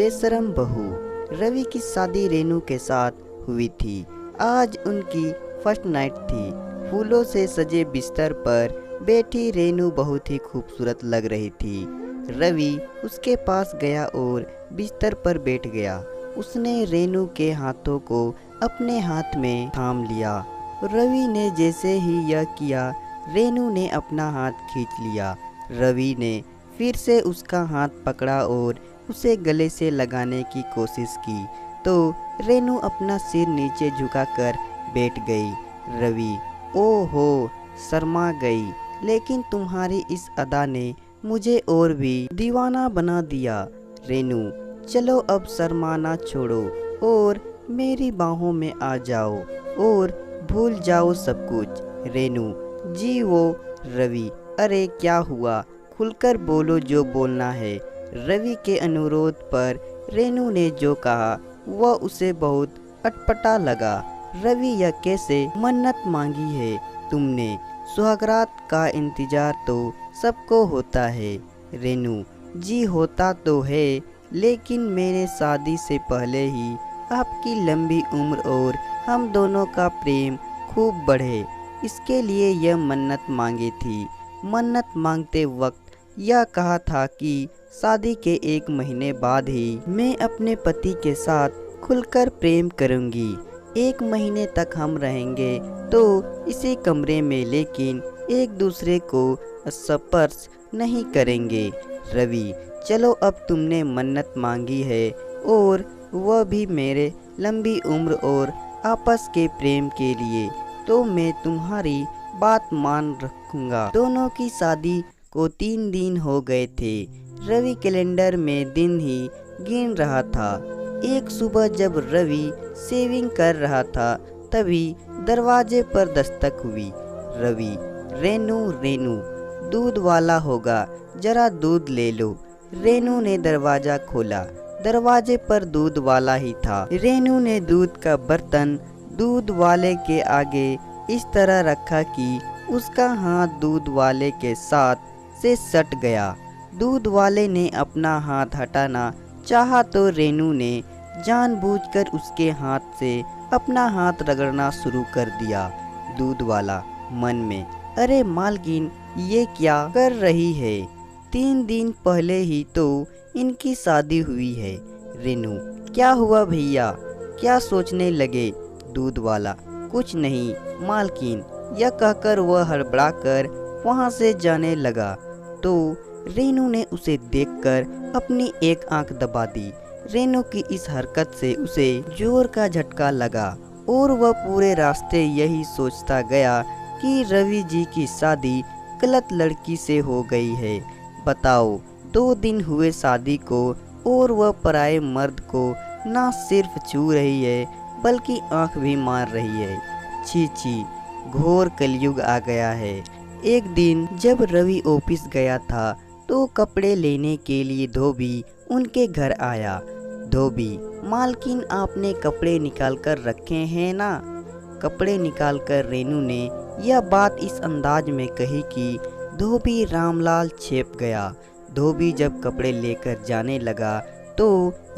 बेशरम बहू। रवि की शादी रेनू के साथ हुई थी। आज उनकी फर्स्ट नाइट थी। फूलों से सजे बिस्तर पर बैठी रेनू बहुत ही खूबसूरत लग रही थी। रवि उसके पास गया और बिस्तर पर बैठ गया। उसने रेनू के हाथों को अपने हाथ में थाम लिया। रवि ने जैसे ही यह किया, रेनू ने अपना हाथ खींच लिया। रवि ने फिर से उसका हाथ पकड़ा और उसे गले से लगाने की कोशिश की तो रेनू अपना सिर नीचे झुकाकर बैठ गई। रवि ओहो शर्मा गई, लेकिन तुम्हारी इस अदा ने मुझे और भी दीवाना बना दिया। रेनू चलो अब शर्माना छोड़ो और मेरी बाहों में आ जाओ और भूल जाओ सब कुछ। रेनू जी वो रवि अरे क्या हुआ, खुलकर बोलो जो बोलना है। रवि के अनुरोध पर रेनू ने जो कहा वह उसे बहुत अटपटा लगा। रवि यह कैसे मन्नत मांगी है तुमने? सुहागरात का इंतजार तो सबको होता है। रेनू जी होता तो है, लेकिन मेरे शादी से पहले ही आपकी लंबी उम्र और हम दोनों का प्रेम खूब बढ़े, इसके लिए यह मन्नत मांगी थी। मन्नत मांगते वक्त यह कहा था कि शादी के 1 महीने बाद ही मैं अपने पति के साथ खुलकर प्रेम करूंगी। 1 महीने तक हम रहेंगे तो इसी कमरे में, लेकिन एक दूसरे को स्पर्श नहीं करेंगे। रवि चलो अब तुमने मन्नत मांगी है और वह भी मेरे लंबी उम्र और आपस के प्रेम के लिए, तो मैं तुम्हारी बात मान रखूंगा। दोनों की शादी को 3 दिन हो गए थे। रवि कैलेंडर में दिन ही गिन रहा था। एक सुबह जब रवि शेविंग कर रहा था तभी दरवाजे पर दस्तक हुई। रवि रेनू रेनू दूध वाला होगा, जरा दूध ले लो। रेनू ने दरवाजा खोला। दरवाजे पर दूध वाला ही था। रेनू ने दूध का बर्तन दूध वाले के आगे इस तरह रखा कि उसका हाथ दूध वाले के साथ से सट गया। दूध वाले ने अपना हाथ हटाना चाहा तो रेनू ने जानबूझकर उसके हाथ से अपना हाथ रगड़ना शुरू कर दिया। दूध वाला मन में अरे मालकिन ये क्या कर रही है? 3 दिन पहले ही तो इनकी शादी हुई है। रेनू क्या हुआ भैया, क्या सोचने लगे? दूध वाला कुछ नहीं मालकिन, यह कहकर वह हड़बड़ाकर वहां से जाने लगा तो रेनू ने उसे देखकर अपनी एक आंख दबा दी। रेनू की इस हरकत से उसे जोर का झटका लगा और वह पूरे रास्ते यही सोचता गया कि रवि जी की शादी गलत लड़की से हो गई है। बताओ 2 दिन हुए शादी को और वह पराये मर्द को ना सिर्फ छू रही है बल्कि आंख भी मार रही है। छी छी, घोर कलयुग आ गया है। एक दिन जब रवि ऑफिस गया था तो कपड़े लेने के लिए धोबी उनके घर आया। धोबी मालकिन आपने कपड़े निकाल कर रखे हैं ना? कपड़े निकालकर रेनू ने यह बात इस अंदाज में कही कि धोबी रामलाल छेप गया। धोबी जब कपड़े लेकर जाने लगा तो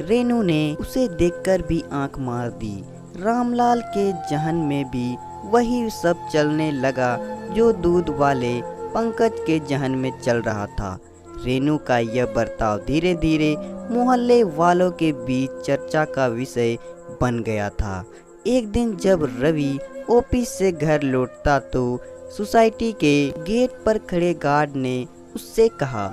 रेनू ने उसे देखकर भी आंख मार दी। रामलाल के जहन में भी वही सब चलने लगा जो दूध वाले पंकज के जहन में चल रहा था। रेनू का यह बर्ताव धीरे धीरे मोहल्ले वालों के बीच चर्चा का विषय बन गया था। एक दिन जब रवि ऑफिस से घर लौटता तो सोसाइटी के गेट पर खड़े गार्ड ने उससे कहा,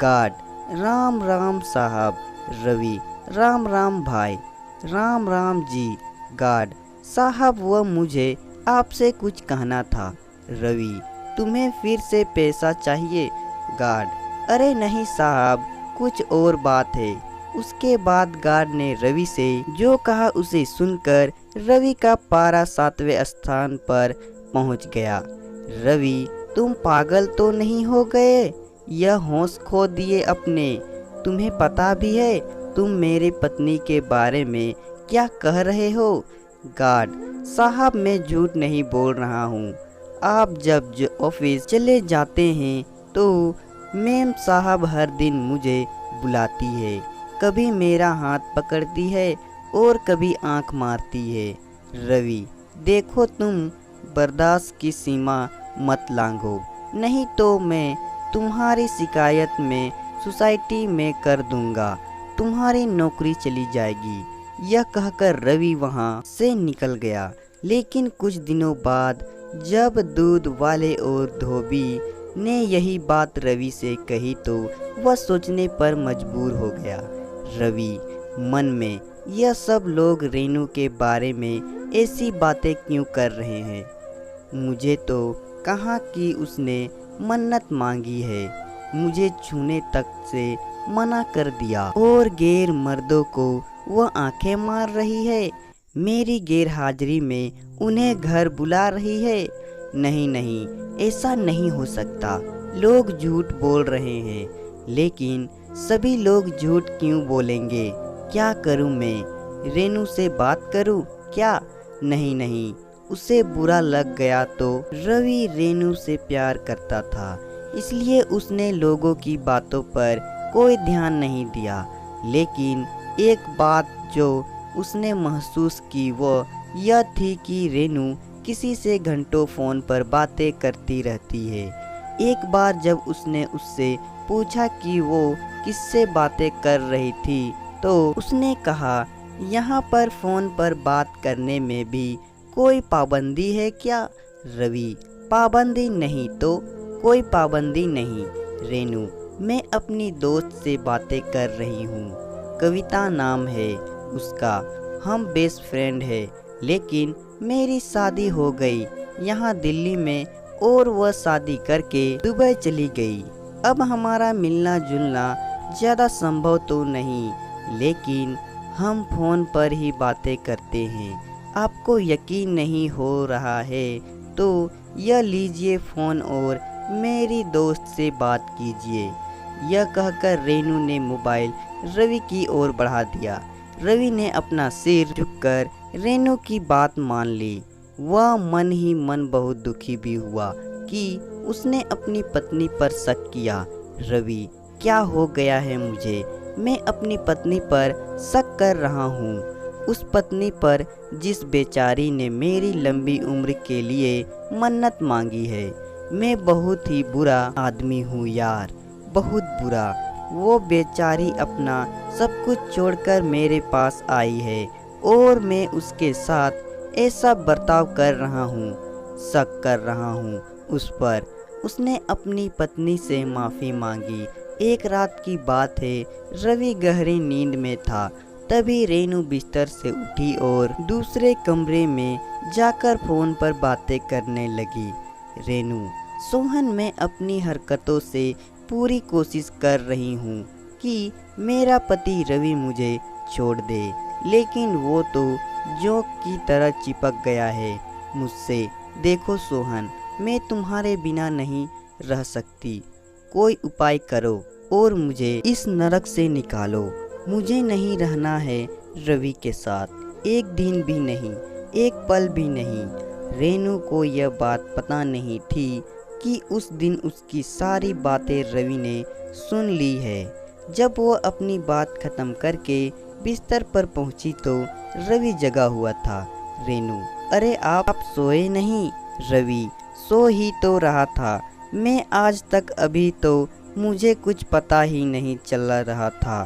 गार्ड राम राम साहब। रवि राम राम भाई। राम राम जी। गार्ड साहब वह मुझे आपसे कुछ कहना था। रवि तुम्हें फिर से पैसा चाहिए? गार्ड अरे नहीं साहब, कुछ और बात है। उसके बाद गार्ड ने रवि से जो कहा उसे सुनकर रवि का पारा 7वें स्थान पर पहुंच गया। रवि तुम पागल तो नहीं हो गए? यह होश खो दिए अपने? तुम्हें पता भी है तुम मेरी पत्नी के बारे में क्या कह रहे हो? गार्ड साहब मैं झूठ नहीं बोल रहा हूँ। आप जब ऑफिस चले जाते हैं तो मैम साहब हर दिन मुझे बुलाती है। कभी मेरा हाथ पकड़ती है और कभी आंख मारती है। रवि, देखो तुम बर्दाश्त की सीमा मत लांघो, नहीं तो मैं तुम्हारी शिकायत में सोसाइटी में कर दूंगा, तुम्हारी नौकरी चली जाएगी। यह कहकर रवि वहां से निकल गया। लेकिन कुछ दिनों बाद जब दूध वाले और धोबी ने यही बात रवि से कही तो वह सोचने पर मजबूर हो गया। रवि मन में, यह सब लोग रेनू के बारे में ऐसी बातें क्यों कर रहे हैं? मुझे तो कहा कि उसने मन्नत मांगी है, मुझे छूने तक से मना कर दिया और गैर मर्दों को वह आंखें मार रही है। मेरी गैर हाजिरी में उन्हें घर बुला रही है। नहीं नहीं, ऐसा नहीं हो सकता। लोग झूठ बोल रहे हैं, लेकिन सभी लोग झूठ क्यों बोलेंगे? क्या करूं मैं? रेनू से बात करूं क्या? नहीं नहीं, उसे बुरा लग गया तो। रवि रेनू से प्यार करता था, इसलिए उसने लोगों की बातों पर कोई ध्यान नहीं दिया। लेकिन एक बात जो उसने महसूस की वो यह थी कि रेनू किसी से घंटों फ़ोन पर बातें करती रहती है। एक बार जब उसने उससे पूछा कि वो किससे बातें कर रही थी तो उसने कहा, यहाँ पर फ़ोन पर बात करने में भी कोई पाबंदी है क्या? रवि, पाबंदी नहीं तो कोई पाबंदी नहीं रेनू, मैं अपनी दोस्त से बातें कर रही हूँ। कविता नाम है उसका, हम बेस्ट फ्रेंड है। लेकिन मेरी शादी हो गई यहाँ दिल्ली में और वह शादी करके दुबई चली गई। अब हमारा मिलना जुलना ज़्यादा संभव तो नहीं, लेकिन हम फ़ोन पर ही बातें करते हैं। आपको यकीन नहीं हो रहा है तो यह लीजिए फ़ोन और मेरी दोस्त से बात कीजिए। यह कहकर रेनू ने मोबाइल रवि की ओर बढ़ा दिया। रवि ने अपना सिर झुककर रेनू की बात मान ली। वह मन ही मन बहुत दुखी भी हुआ कि उसने अपनी पत्नी पर शक किया। रवि, क्या हो गया है मुझे? मैं अपनी पत्नी पर शक कर रहा हूँ, उस पत्नी पर जिस बेचारी ने मेरी लंबी उम्र के लिए मन्नत मांगी है। मैं बहुत ही बुरा आदमी हूँ यार, बहुत बुरा। वो बेचारी अपना सब कुछ छोड़कर मेरे पास आई है और मैं उसके साथ ऐसा बर्ताव कर रहा हूँ, शक कर रहा हूँ उस पर। उसने अपनी पत्नी से माफ़ी मांगी। एक रात की बात है, रवि गहरी नींद में था, तभी रेनू बिस्तर से उठी और दूसरे कमरे में जाकर फ़ोन पर बातें करने लगी। रेनू, सोहन, मैं अपनी हरकतों से पूरी कोशिश कर रही हूँ कि मेरा पति रवि मुझे छोड़ दे, लेकिन वो तो जोंक की तरह चिपक गया है मुझसे। देखो सोहन, मैं तुम्हारे बिना नहीं रह सकती, कोई उपाय करो और मुझे इस नरक से निकालो। मुझे नहीं रहना है रवि के साथ, एक दिन भी नहीं, एक पल भी नहीं। रेनू को यह बात पता नहीं थी कि उस दिन उसकी सारी बातें रवि ने सुन ली है। जब वो अपनी बात खत्म करके बिस्तर पर पहुंची तो रवि जगा हुआ था। रेनू, अरे आप सोए नहीं? रवि, सो ही तो रहा था मैं, आज तक अभी तो मुझे कुछ पता ही नहीं चल रहा था।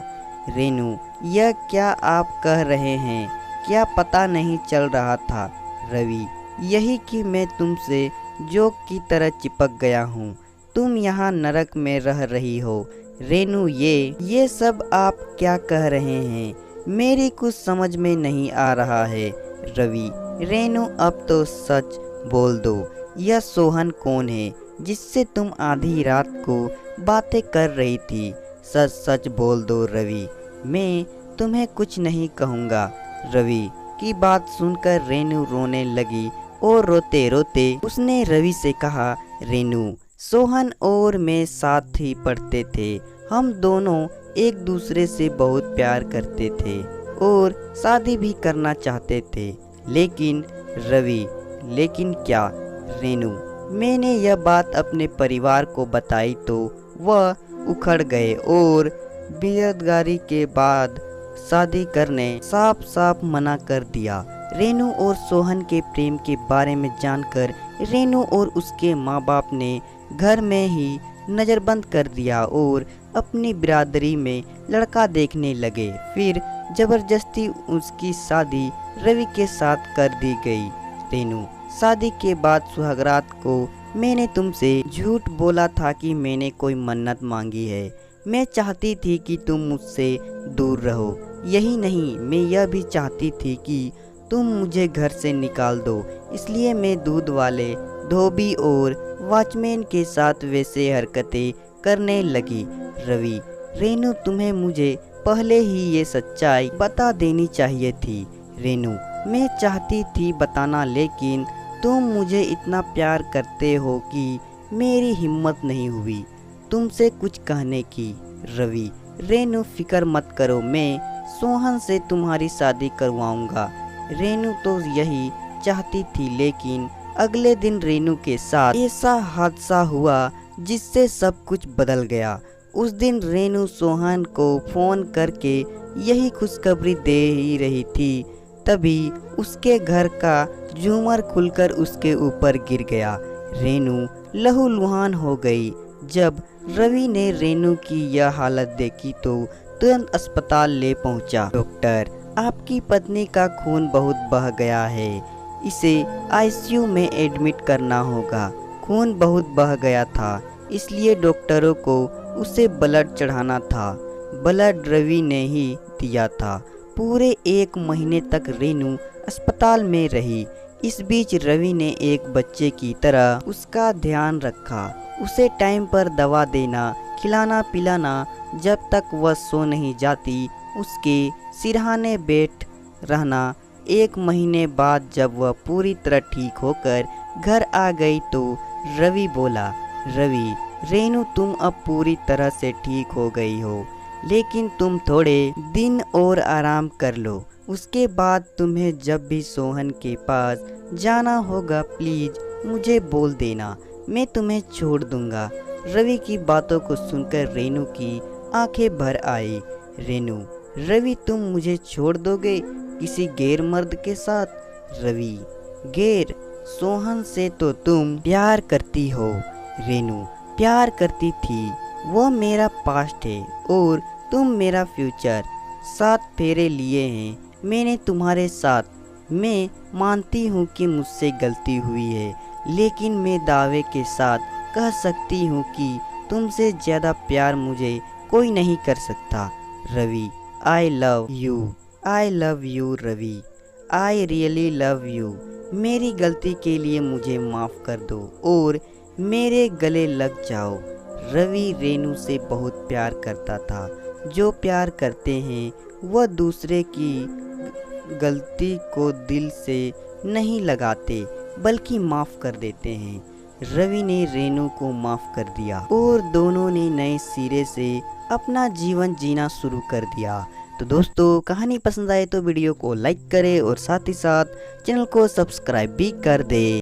रेनू, यह क्या आप कह रहे हैं? क्या पता नहीं चल रहा था? रवि, यही कि मैं तुमसे जोक की तरह चिपक गया हूँ, तुम यहाँ नरक में रह रही हो। रेनू, ये सब आप क्या कह रहे हैं? मेरी कुछ समझ में नहीं आ रहा है। रवि, रेनू, अब तो सच बोल दो, यह सोहन कौन है जिससे तुम आधी रात को बातें कर रही थी? सच सच बोल दो रवि, मैं तुम्हें कुछ नहीं कहूँगा। रवि की बात सुनकर रेनू रोने लगी और रोते रोते उसने रवि से कहा, रेनू, सोहन और मैं साथ ही पढ़ते थे, हम दोनों एक दूसरे से बहुत प्यार करते थे और शादी भी करना चाहते थे। लेकिन रवि, लेकिन क्या? रेनू, मैंने यह बात अपने परिवार को बताई तो वह उखड़ गए और बेरोजगारी के बाद शादी करने साफ साफ मना कर दिया। रेनू और सोहन के प्रेम के बारे में जानकर रेनू और उसके माँ बाप ने घर में ही नज़रबंद कर दिया और अपनी बिरादरी में लड़का देखने लगे। फिर जबरदस्ती उसकी शादी रवि के साथ कर दी गई। रेनू, शादी के बाद सुहागरात को मैंने तुमसे झूठ बोला था कि मैंने कोई मन्नत मांगी है। मैं चाहती थी कि तुम मुझसे दूर रहो। यही नहीं, मैं यह भी चाहती थी कि तुम मुझे घर से निकाल दो। इसलिए मैं दूध वाले, धोबी और वॉचमैन के साथ वैसे हरकतें करने लगी। रवि, रेनू, तुम्हें मुझे पहले ही ये सच्चाई बता देनी चाहिए थी। रेनू, मैं चाहती थी बताना, लेकिन तुम मुझे इतना प्यार करते हो कि मेरी हिम्मत नहीं हुई तुमसे कुछ कहने की। रवि, रेनू, फिक्र मत करो, मैं सोहन से तुम्हारी शादी करवाऊंगा। रेनू तो यही चाहती थी, लेकिन अगले दिन रेनू के साथ ऐसा हादसा हुआ जिससे सब कुछ बदल गया। उस दिन रेनू सोहन को फोन करके यही खुशखबरी दे ही रही थी, तभी उसके घर का झूमर खुलकर उसके ऊपर गिर गया। रेनू लहूलुहान हो गई। जब रवि ने रेनू की यह हालत देखी तो तुरंत अस्पताल ले पहुंचा। डॉक्टर, आपकी पत्नी का खून बहुत बह गया है, इसे आईसीयू में एडमिट करना होगा। खून बहुत बह गया था, इसलिए डॉक्टरों को उसे ब्लड चढ़ाना था। ब्लड रवि ने ही दिया था। पूरे 1 महीने तक रेनू अस्पताल में रही। इस बीच रवि ने एक बच्चे की तरह उसका ध्यान रखा, उसे टाइम पर दवा देना, खिलाना पिलाना। जब तक वह सो नहीं जाती उसके सिरहाने बैठ रहना। 1 महीने बाद जब वह पूरी तरह ठीक होकर घर आ गई तो रवि बोला, रवि, रेनू, तुम अब पूरी तरह से ठीक हो गई हो, लेकिन तुम थोड़े दिन और आराम कर लो। उसके बाद तुम्हें जब भी सोहन के पास जाना होगा प्लीज मुझे बोल देना, मैं तुम्हें छोड़ दूंगा। रवि की बातों को सुनकर रेनू की आंखें भर आई। रेनू, रवि, तुम मुझे छोड़ दोगे किसी गैर मर्द के साथ? रवि, गैर? सोहन से तो तुम प्यार करती हो। रेनू, प्यार करती थी, वो मेरा पास्ट है और तुम मेरा फ्यूचर। 7 फेरे लिए हैं मैंने तुम्हारे साथ। मैं मानती हूँ कि मुझसे गलती हुई है, लेकिन मैं दावे के साथ कह सकती हूँ कि तुमसे ज़्यादा प्यार मुझे कोई नहीं कर सकता। Ravi, I love you Ravi, I really love you. मेरी गलती के लिए मुझे माफ़ कर दो और मेरे गले लग जाओ। रवि रेनू से बहुत प्यार करता था। जो प्यार करते हैं वह दूसरे की गलती को दिल से नहीं लगाते, बल्कि माफ़ कर देते हैं। रवि ने रेनू को माफ़ कर दिया और दोनों ने नए सिरे से अपना जीवन जीना शुरू कर दिया। तो दोस्तों, कहानी पसंद आए तो वीडियो को लाइक करें और साथ ही साथ चैनल को सब्सक्राइब भी कर दें।